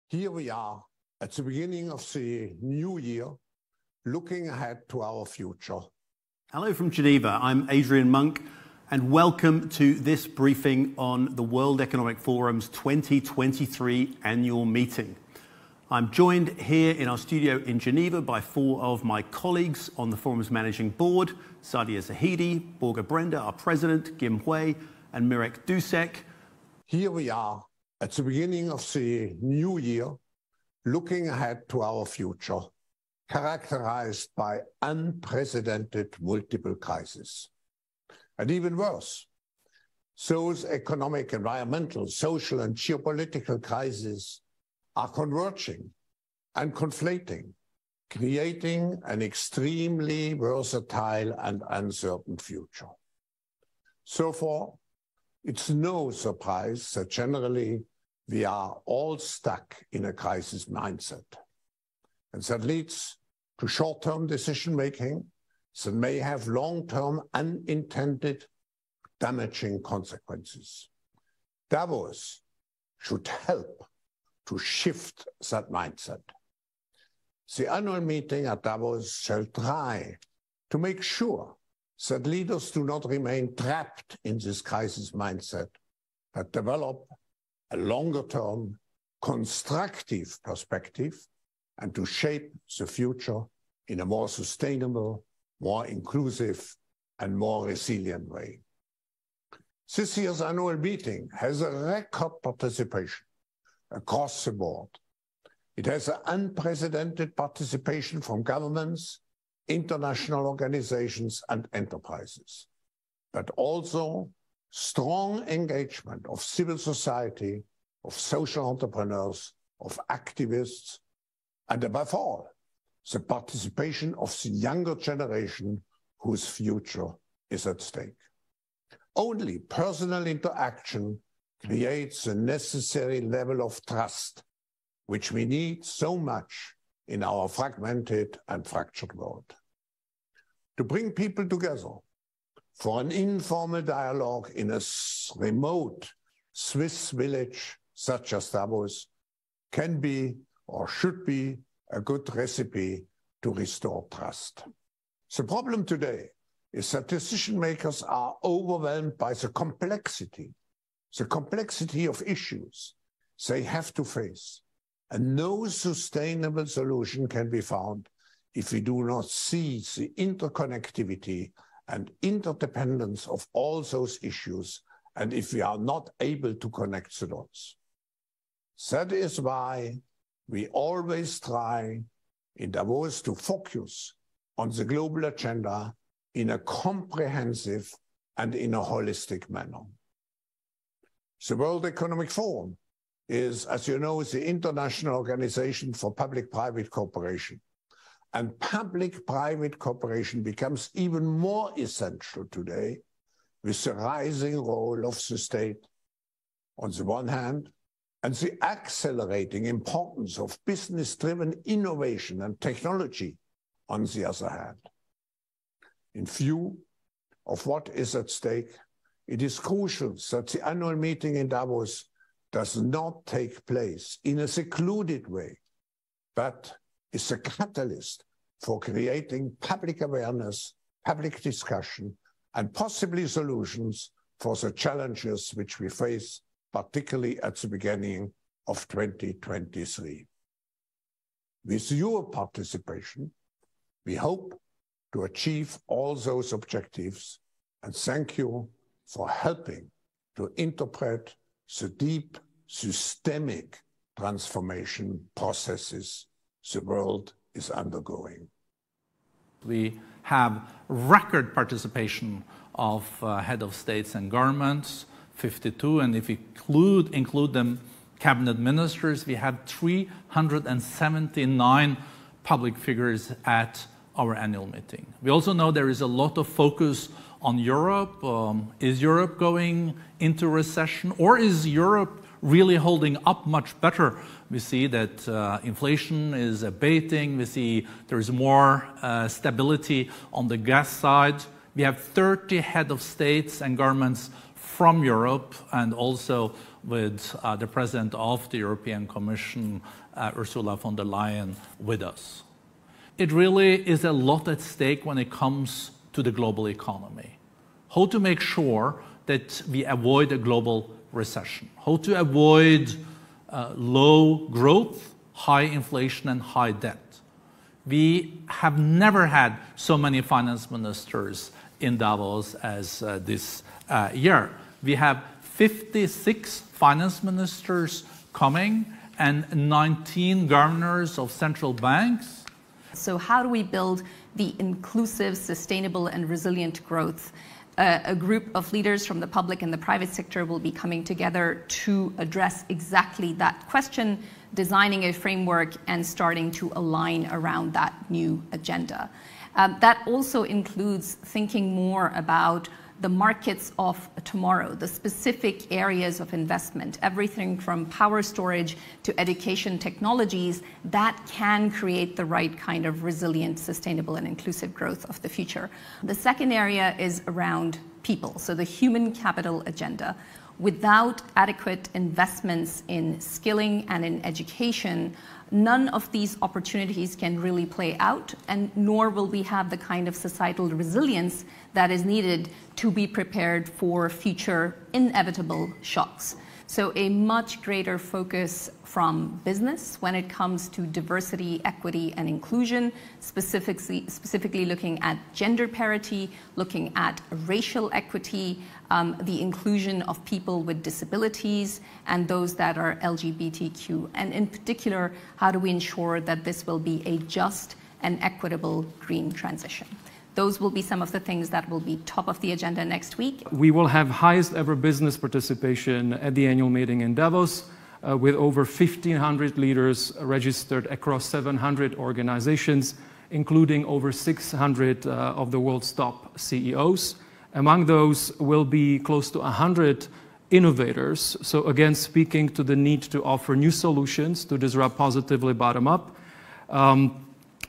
Here we are at the beginning of the new year, looking ahead to our future. Hello from Geneva, I'm Adrian Monk, and welcome to this briefing on the World Economic Forum's 2023 annual meeting. I'm joined here in our studio in Geneva by four of my colleagues on the forum's managing board, Sadia Zahidi, Borge Brender, our president, Kim Hui, and Mirek Dusek. Here we are at the beginning of the new year, looking ahead to our future, characterized by unprecedented multiple crises. And even worse, those economic, environmental, social, and geopolitical crises are converging and conflating, creating an extremely versatile and uncertain future. So far, it's no surprise that generally we are all stuck in a crisis mindset. And that leads to short-term decision-making that may have long-term unintended damaging consequences. Davos should help to shift that mindset. The annual meeting at Davos shall try to make sure that leaders do not remain trapped in this crisis mindset, but develop a longer-term, constructive perspective and to shape the future in a more sustainable, more inclusive, and more resilient way. This year's annual meeting has a record participation across the board. It has an unprecedented participation from governments, international organizations, and enterprises, but also strong engagement of civil society, of social entrepreneurs, of activists, and above all, the participation of the younger generation whose future is at stake. Only personal interaction creates the necessary level of trust, which we need so much in our fragmented and fractured world. To bring people together for an informal dialogue in a remote Swiss village such as Davos can be or should be a good recipe to restore trust. The problem today is that decision makers are overwhelmed by the complexity of issues they have to face. And no sustainable solution can be found if we do not see the interconnectivity and interdependence of all those issues, and if we are not able to connect the dots. That is why we always try in Davos to focus on the global agenda in a comprehensive and in a holistic manner. The World Economic Forum is, as you know, the international organization for public-private cooperation. And public-private cooperation becomes even more essential today with the rising role of the state on the one hand, and the accelerating importance of business-driven innovation and technology on the other hand. In view of what is at stake, it is crucial that the annual meeting in Davos does not take place in a secluded way, but is a catalyst for creating public awareness, public discussion, and possibly solutions for the challenges which we face, particularly at the beginning of 2023. With your participation, we hope to achieve all those objectives, and thank you for helping to interpret the deep systemic transformation processes the world is undergoing. We have record participation of head of states and governments, 52, and if we include them cabinet ministers, we have 379 public figures at our annual meeting. We also know there is a lot of focus on Europe. Is Europe going into recession, or is Europe really holding up much better? We see that inflation is abating. We see there is more stability on the gas side. We have 30 head of states and governments from Europe, and also with the President of the European Commission, Ursula von der Leyen, with us. It really is a lot at stake when it comes to the global economy. How to make sure that we avoid a global recession, how to avoid low growth, high inflation, and high debt. We have never had so many finance ministers in Davos as this year. We have 56 finance ministers coming and 19 governors of central banks. So how do we build the inclusive, sustainable, and resilient growth? A group of leaders from the public and the private sector will be coming together to address exactly that question, designing a framework and starting to align around that new agenda. That also includes thinking more about the markets of tomorrow, the specific areas of investment, everything from power storage to education technologies that can create the right kind of resilient, sustainable, and inclusive growth of the future. The second area is around people, so the human capital agenda. Without adequate investments in skilling and in education, none of these opportunities can really play out, and nor will we have the kind of societal resilience that is needed to be prepared for future inevitable shocks. So a much greater focus from business when it comes to diversity, equity, and inclusion, specifically looking at gender parity, looking at racial equity, the inclusion of people with disabilities, and those that are LGBTQ. And in particular, how do we ensure that this will be a just and equitable green transition? Those will be some of the things that will be top of the agenda next week. We will have highest ever business participation at the annual meeting in Davos, with over 1,500 leaders registered across 700 organizations, including over 600 of the world's top CEOs. Among those will be close to 100 innovators, so again speaking to the need to offer new solutions to disrupt positively bottom up.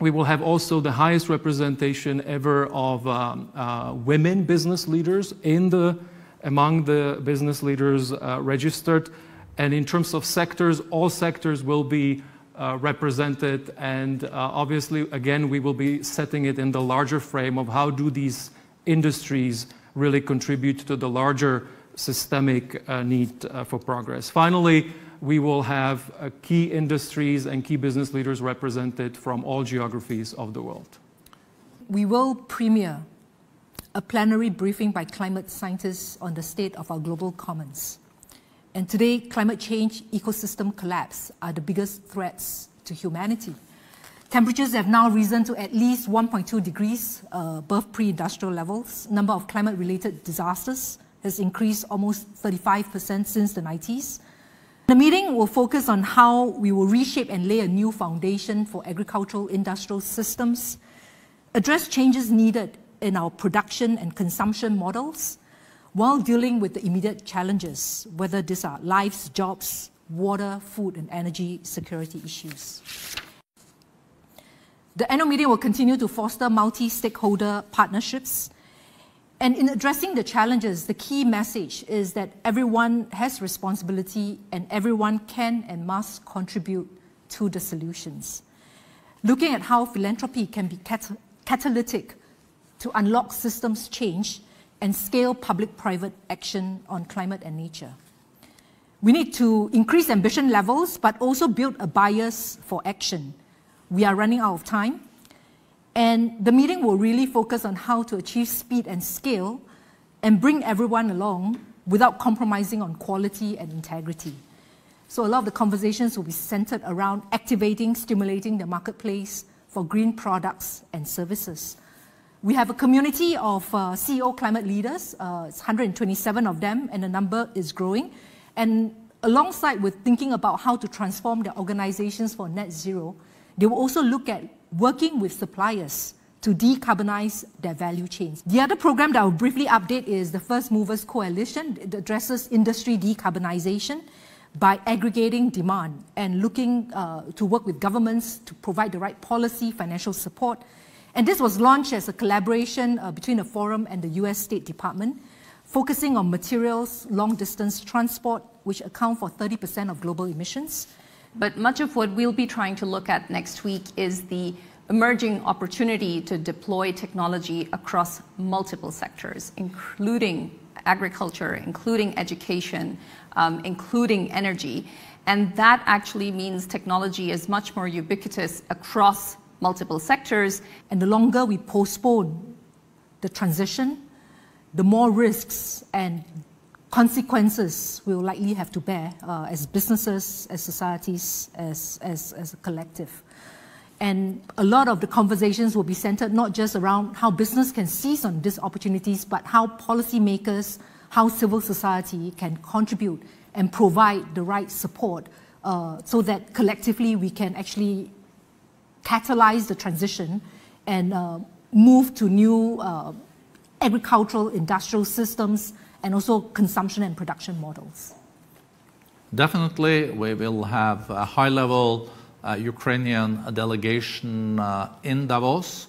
We will have also the highest representation ever of women business leaders among the business leaders registered. And in terms of sectors, all sectors will be represented. And obviously, again, we will be setting it in the larger frame of how do these industries really contribute to the larger systemic need for progress. Finally, we will have key industries and key business leaders represented from all geographies of the world. We will premiere a plenary briefing by climate scientists on the state of our global commons. And today, climate change, ecosystem collapse are the biggest threats to humanity. Temperatures have now risen to at least 1.2 degrees above pre-industrial levels. Number of climate-related disasters has increased almost 35% since the 90s. The meeting will focus on how we will reshape and lay a new foundation for agricultural industrial systems, address changes needed in our production and consumption models, while dealing with the immediate challenges, whether these are lives, jobs, water, food, and energy security issues. The annual meeting will continue to foster multi-stakeholder partnerships. And in addressing the challenges, the key message is that everyone has responsibility and everyone can and must contribute to the solutions. Looking at how philanthropy can be catalytic to unlock systems change and scale public-private action on climate and nature. We need to increase ambition levels, but also build a bias for action. We are running out of time. And the meeting will really focus on how to achieve speed and scale and bring everyone along without compromising on quality and integrity. So a lot of the conversations will be centered around activating, stimulating the marketplace for green products and services. We have a community of CEO climate leaders, it's 127 of them, and the number is growing. And alongside with thinking about how to transform their organizations for net zero, they will also look at working with suppliers to decarbonize their value chains. The other program that I will briefly update is the First Movers Coalition. It addresses industry decarbonization by aggregating demand and looking to work with governments to provide the right policy, financial support. And this was launched as a collaboration between the forum and the US State Department, focusing on materials, long-distance transport, which account for 30% of global emissions. But much of what we'll be trying to look at next week is the emerging opportunity to deploy technology across multiple sectors, including agriculture, including education, including energy. And that actually means technology is much more ubiquitous across multiple sectors. And the longer we postpone the transition, the more risks and consequences we'll likely have to bear as businesses, as societies, as a collective. And a lot of the conversations will be centered not just around how business can seize on these opportunities, but how policymakers, how civil society can contribute and provide the right support so that collectively we can actually catalyze the transition and move to new agricultural, industrial systems, and also consumption and production models. Definitely, we will have a high-level Ukrainian delegation in Davos.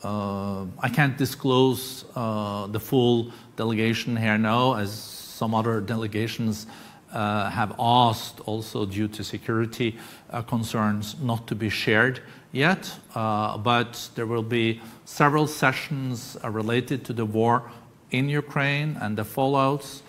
I can't disclose the full delegation here now, as some other delegations have asked, also due to security concerns, not to be shared yet. But there will be several sessions related to the war in Ukraine and the fallouts.